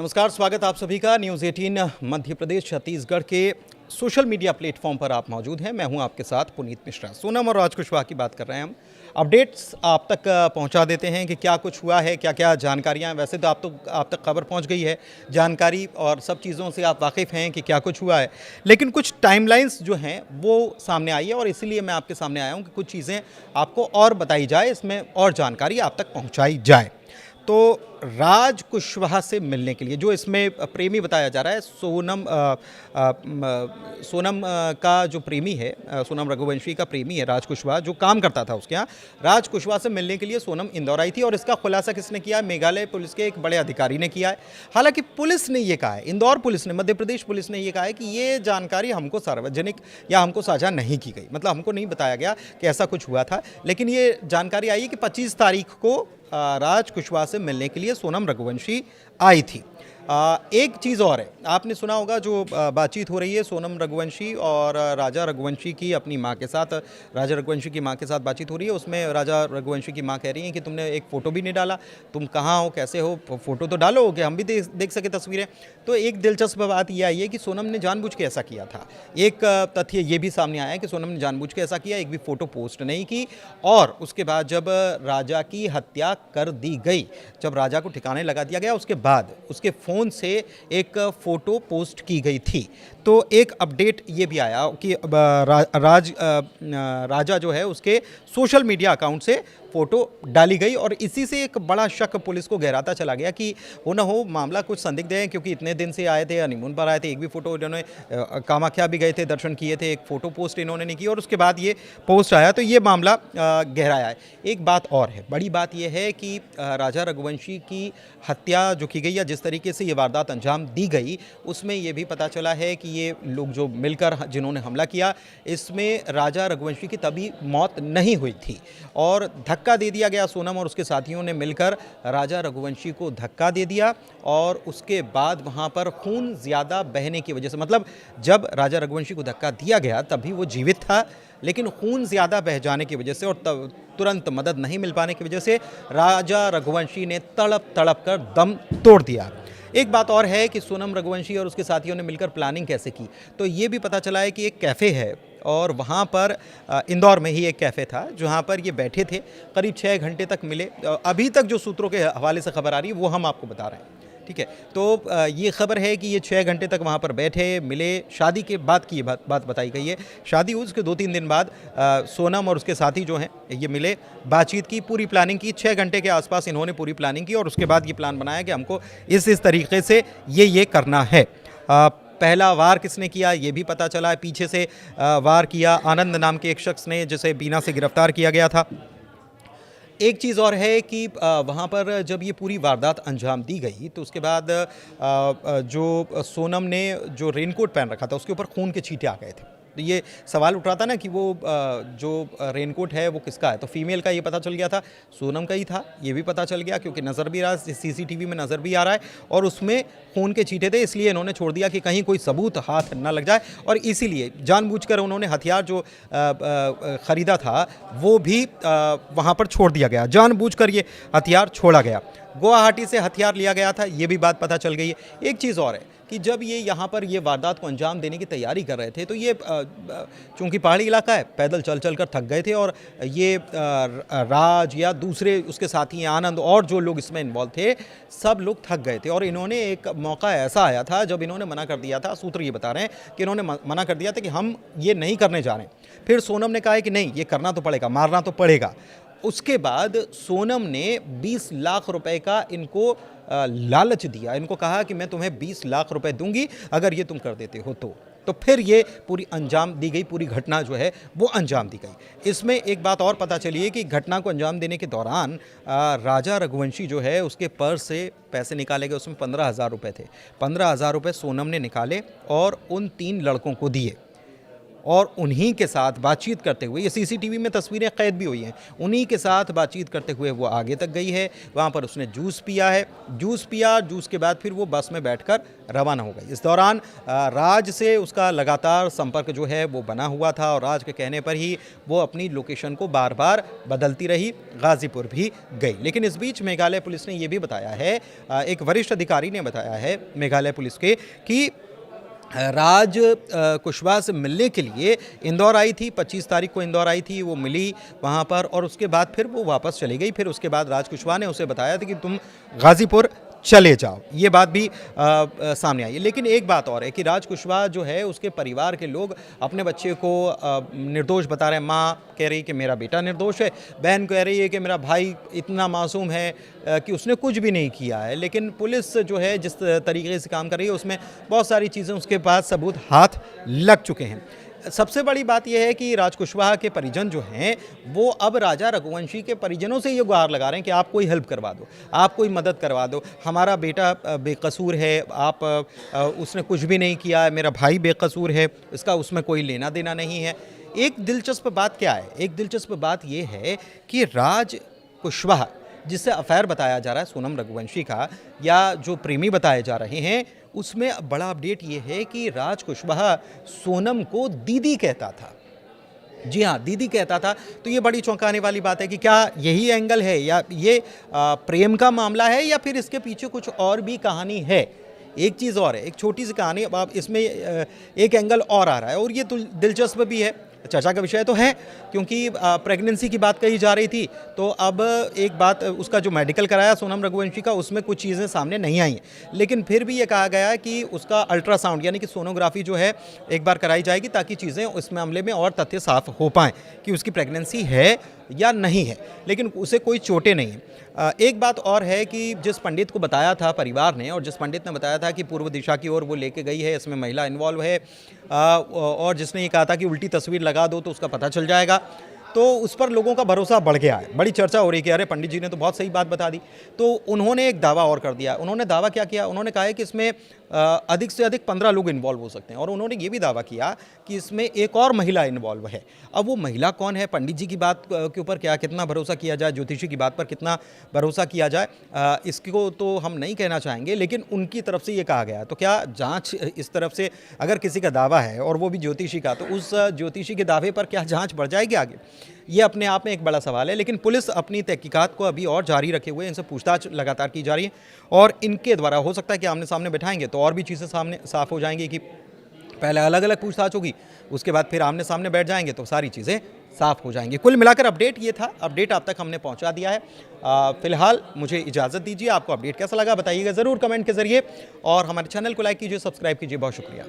नमस्कार, स्वागत आप सभी का न्यूज़ 18 मध्य प्रदेश छत्तीसगढ़ के सोशल मीडिया प्लेटफॉर्म पर आप मौजूद हैं। मैं हूं आपके साथ पुनीत मिश्रा। सोनम और राज कुशवाहा की बात कर रहे हैं हम। अपडेट्स आप तक पहुंचा देते हैं कि क्या कुछ हुआ है, क्या क्या जानकारियां हैं। वैसे तो आप तक खबर पहुंच गई है, जानकारी और सब चीज़ों से आप वाकिफ़ हैं कि क्या कुछ हुआ है, लेकिन कुछ टाइमलाइंस जो हैं वो सामने आई है और इसीलिए मैं आपके सामने आया हूँ कि कुछ चीज़ें आपको और बताई जाए, इसमें और जानकारी आप तक पहुँचाई जाए। तो राज कुशवाहा से मिलने के लिए जो इसमें प्रेमी बताया जा रहा है, सोनम का जो प्रेमी है, सोनम रघुवंशी का प्रेमी है राज कुशवाहा, जो काम करता था उसके यहाँ। राज कुशवाहा से मिलने के लिए सोनम इंदौर आई थी और इसका खुलासा किसने किया है? मेघालय पुलिस के एक बड़े अधिकारी ने किया है। हालांकि पुलिस ने ये कहा है, इंदौर पुलिस ने, मध्य प्रदेश पुलिस ने ये कहा है कि ये जानकारी हमको सार्वजनिक या हमको साझा नहीं की गई, मतलब हमको नहीं बताया गया कि ऐसा कुछ हुआ था। लेकिन ये जानकारी आई है कि 25 तारीख को राज कुशवाहा से मिलने के लिए सोनम रघुवंशी आई थी। एक चीज़ और है, आपने सुना होगा जो बातचीत हो रही है सोनम रघुवंशी और राजा रघुवंशी की अपनी मां के साथ, राजा रघुवंशी की मां के साथ बातचीत हो रही है। उसमें राजा रघुवंशी की मां कह रही हैं कि तुमने एक फ़ोटो भी नहीं डाला, तुम कहाँ हो, कैसे हो, फ़ोटो तो डालो कि हम भी देख सके तस्वीरें। तो एक दिलचस्प बात यह आई है कि सोनम ने जानबूझ के ऐसा किया था। एक तथ्य ये भी सामने आया है कि सोनम ने जानबूझ के ऐसा किया, एक भी फ़ोटो पोस्ट नहीं की। और उसके बाद जब राजा की हत्या कर दी गई, जब राजा को ठिकाने लगा दिया गया, उसके बाद उसके फ़ोन से एक फ़ोटो पोस्ट की गई थी। तो एक अपडेट ये भी आया कि राजा जो है उसके सोशल मीडिया अकाउंट से फ़ोटो डाली गई और इसी से एक बड़ा शक पुलिस को गहराता चला गया कि हो ना हो मामला कुछ संदिग्ध है, क्योंकि इतने दिन से आए थे, हनीमून पर आए थे, एक भी फ़ोटो इन्होंने, कामाख्या भी गए थे, दर्शन किए थे, एक फ़ोटो पोस्ट इन्होंने नहीं की और उसके बाद ये पोस्ट आया, तो ये मामला गहराया है। एक बात और है, बड़ी बात यह है कि राजा रघुवंशी की हत्या जो की गई या जिस तरीके से ये वारदात अंजाम दी गई, उसमें ये भी पता चला है कि ये लोग जो मिलकर जिन्होंने हमला किया, इसमें राजा रघुवंशी की तभी मौत नहीं हुई थी और धक्का दे दिया गया। सोनम और उसके साथियों ने मिलकर राजा रघुवंशी को धक्का दे दिया और उसके बाद वहाँ पर खून ज़्यादा बहने की वजह से, मतलब जब राजा रघुवंशी को धक्का दिया गया तभी वो जीवित था, लेकिन खून ज़्यादा बह जाने की वजह से और तुरंत मदद नहीं मिल पाने की वजह से राजा रघुवंशी ने तड़प तड़प कर दम तोड़ दिया। एक बात और है कि सोनम रघुवंशी और उसके साथियों ने मिलकर प्लानिंग कैसे की, तो ये भी पता चला है कि एक कैफ़े है और वहाँ पर इंदौर में ही एक कैफ़े था जहाँ पर ये बैठे थे, करीब 6 घंटे तक मिले। अभी तक जो सूत्रों के हवाले से खबर आ रही है वो हम आपको बता रहे हैं, ठीक है। तो ये खबर है कि ये 6 घंटे तक वहाँ पर बैठे, मिले, शादी के बाद की ये बात बताई गई है। शादी हुई उसके 2-3 दिन बाद सोनम और उसके साथी जो हैं ये मिले, बातचीत की, पूरी प्लानिंग की। 6 घंटे के आसपास इन्होंने पूरी प्लानिंग की और उसके बाद ये प्लान बनाया कि हमको इस तरीके से ये करना है। पहला वार किसने किया ये भी पता चला है। पीछे से वार किया आनंद नाम के एक शख्स ने, जिसे बीना से गिरफ्तार किया गया था। एक चीज़ और है कि वहाँ पर जब ये पूरी वारदात अंजाम दी गई तो उसके बाद जो सोनम ने जो रेनकोट पहन रखा था उसके ऊपर खून के छींटे आ गए थे। तो ये सवाल उठ रहा था ना कि वो जो रेनकोट है वो किसका है, तो फीमेल का ये पता चल गया था, सोनम का ही था, ये भी पता चल गया क्योंकि नज़र भी रहा, सीसीटीवी में नज़र भी आ रहा है और उसमें खून के छींटे थे। इसलिए इन्होंने छोड़ दिया कि कहीं कोई सबूत हाथ ना लग जाए और इसीलिए जानबूझकर उन्होंने हथियार जो ख़रीदा था वो भी वहाँ पर छोड़ दिया गया, जानबूझकर ये हथियार छोड़ा गया। गुवाहाटी से हथियार लिया गया था, ये भी बात पता चल गई है। एक चीज़ और है कि जब ये यहाँ पर ये वारदात को अंजाम देने की तैयारी कर रहे थे तो ये चूँकि पहाड़ी इलाका है, पैदल चल कर थक गए थे और ये राज या दूसरे उसके साथी आनंद और जो लोग इसमें इन्वॉल्व थे सब लोग थक गए थे और इन्होंने, एक मौका ऐसा आया था जब इन्होंने मना कर दिया था, सूत्र ये बता रहे हैं कि इन्होंने मना कर दिया था कि हम ये नहीं करने जा रहे हैं। फिर सोनम ने कहा है कि नहीं, ये करना तो पड़ेगा, मारना तो पड़ेगा। उसके बाद सोनम ने 20 लाख रुपए का इनको लालच दिया, इनको कहा कि मैं तुम्हें 20 लाख रुपए दूंगी अगर ये तुम कर देते हो तो फिर ये पूरी अंजाम दी गई, पूरी घटना जो है वो अंजाम दी गई। इसमें एक बात और पता चली है कि घटना को अंजाम देने के दौरान राजा रघुवंशी जो है उसके पर्स से पैसे निकाले गए, उसमें 15,000 रुपये थे। 15,000 रुपये सोनम ने निकाले और उन 3 लड़कों को दिए। और उन्हीं के साथ बातचीत करते हुए, ये सीसीटीवी में तस्वीरें कैद भी हुई हैं, उन्हीं के साथ बातचीत करते हुए वो आगे तक गई है। वहाँ पर उसने जूस पिया है, जूस के बाद फिर वो बस में बैठकर रवाना हो गई। इस दौरान राज से उसका लगातार संपर्क जो है वो बना हुआ था और राज के कहने पर ही वो अपनी लोकेशन को बार बार बदलती रही, गाजीपुर भी गई। लेकिन इस बीच मेघालय पुलिस ने ये भी बताया है, एक वरिष्ठ अधिकारी ने बताया है मेघालय पुलिस के, कि राज कुशवाहा से मिलने के लिए इंदौर आई थी, 25 तारीख को इंदौर आई थी, वो मिली वहाँ पर और उसके बाद फिर वो वापस चली गई। फिर उसके बाद राज कुशवाहा ने उसे बताया था कि तुम गाजीपुर चले जाओ, ये बात भी सामने आई है। लेकिन एक बात और है कि राज कुशवाहा जो है, उसके परिवार के लोग अपने बच्चे को निर्दोष बता रहे हैं। माँ कह रही है कि मेरा बेटा निर्दोष है, बहन कह रही है कि मेरा भाई इतना मासूम है कि उसने कुछ भी नहीं किया है। लेकिन पुलिस जो है जिस तरीके से काम कर रही है, उसमें बहुत सारी चीज़ें उसके पास सबूत हाथ लग चुके हैं। सबसे बड़ी बात यह है कि राज कुशवाहा के परिजन जो हैं, वो अब राजा रघुवंशी के परिजनों से ये गुहार लगा रहे हैं कि आप कोई हेल्प करवा दो, आप कोई मदद करवा दो, हमारा बेटा बेकसूर है, आप उसने कुछ भी नहीं किया है, मेरा भाई बेकसूर है, इसका उसमें कोई लेना देना नहीं है। एक दिलचस्प बात क्या है, एक दिलचस्प बात ये है कि राज कुशवाहा जिससे अफेयर बताया जा रहा है सोनम रघुवंशी का, या जो प्रेमी बताए जा रहे हैं, उसमें बड़ा अपडेट ये है कि राज कुशवाहा सोनम को दीदी कहता था। जी हाँ, दीदी कहता था। तो ये बड़ी चौंकाने वाली बात है कि क्या यही एंगल है, या ये प्रेम का मामला है, या फिर इसके पीछे कुछ और भी कहानी है। एक चीज़ और है, एक छोटी सी कहानी, अब इसमें एक एंगल और आ रहा है और ये दिलचस्प भी है, चर्चा का विषय तो है, क्योंकि प्रेगनेंसी की बात कही जा रही थी। तो अब एक बात, उसका जो मेडिकल कराया सोनम रघुवंशी का, उसमें कुछ चीज़ें सामने नहीं आई हैं। लेकिन फिर भी ये कहा गया है कि उसका अल्ट्रासाउंड यानी कि सोनोग्राफी जो है एक बार कराई जाएगी, ताकि चीज़ें उस मामले में और तथ्य साफ हो पाएँ कि उसकी प्रेगनेंसी है या नहीं है। लेकिन उसे कोई चोटें नहीं हैं। एक बात और है कि जिस पंडित को बताया था परिवार ने, और जिस पंडित ने बताया था कि पूर्व दिशा की ओर वो लेके गई है, इसमें महिला इन्वॉल्व है, और जिसने ये कहा था कि उल्टी तस्वीर लगा दो तो उसका पता चल जाएगा, तो उस पर लोगों का भरोसा बढ़ गया है। बड़ी चर्चा हो रही है कि अरे पंडित जी ने तो बहुत सही बात बता दी। तो उन्होंने एक दावा और कर दिया। उन्होंने दावा क्या किया, उन्होंने कहा है कि इसमें अधिक से अधिक 15 लोग इन्वॉल्व हो सकते हैं, और उन्होंने ये भी दावा किया कि इसमें एक और महिला इन्वॉल्व है। अब वो महिला कौन है, पंडित जी की बात के ऊपर क्या कितना भरोसा किया जाए, ज्योतिषी की बात पर कितना भरोसा किया जाए, इसको तो हम नहीं कहना चाहेंगे, लेकिन उनकी तरफ से ये कहा गया। तो क्या जाँच इस तरफ से अगर किसी का दावा है और वो भी ज्योतिषी का, तो उस ज्योतिषी के दावे पर क्या जाँच बढ़ जाएगी आगे? ये अपने आप में एक बड़ा सवाल है। लेकिन पुलिस अपनी तहकीकात को अभी और जारी रखे हुए, इनसे पूछताछ लगातार की जा रही है, और इनके द्वारा हो सकता है कि आमने सामने बैठाएंगे तो और भी चीज़ें सामने साफ हो जाएंगी, कि पहले अलग अलग पूछताछ होगी, उसके बाद फिर आमने सामने बैठ जाएंगे तो सारी चीज़ें साफ हो जाएंगी। कुल मिलाकर अपडेट ये था, अपडेट आप तक हमने पहुंचा दिया है। फिलहाल मुझे इजाज़त दीजिए। आपको अपडेट कैसा लगा बताइएगा ज़रूर कमेंट के ज़रिए, और हमारे चैनल को लाइक कीजिए, सब्सक्राइब कीजिए। बहुत शुक्रिया।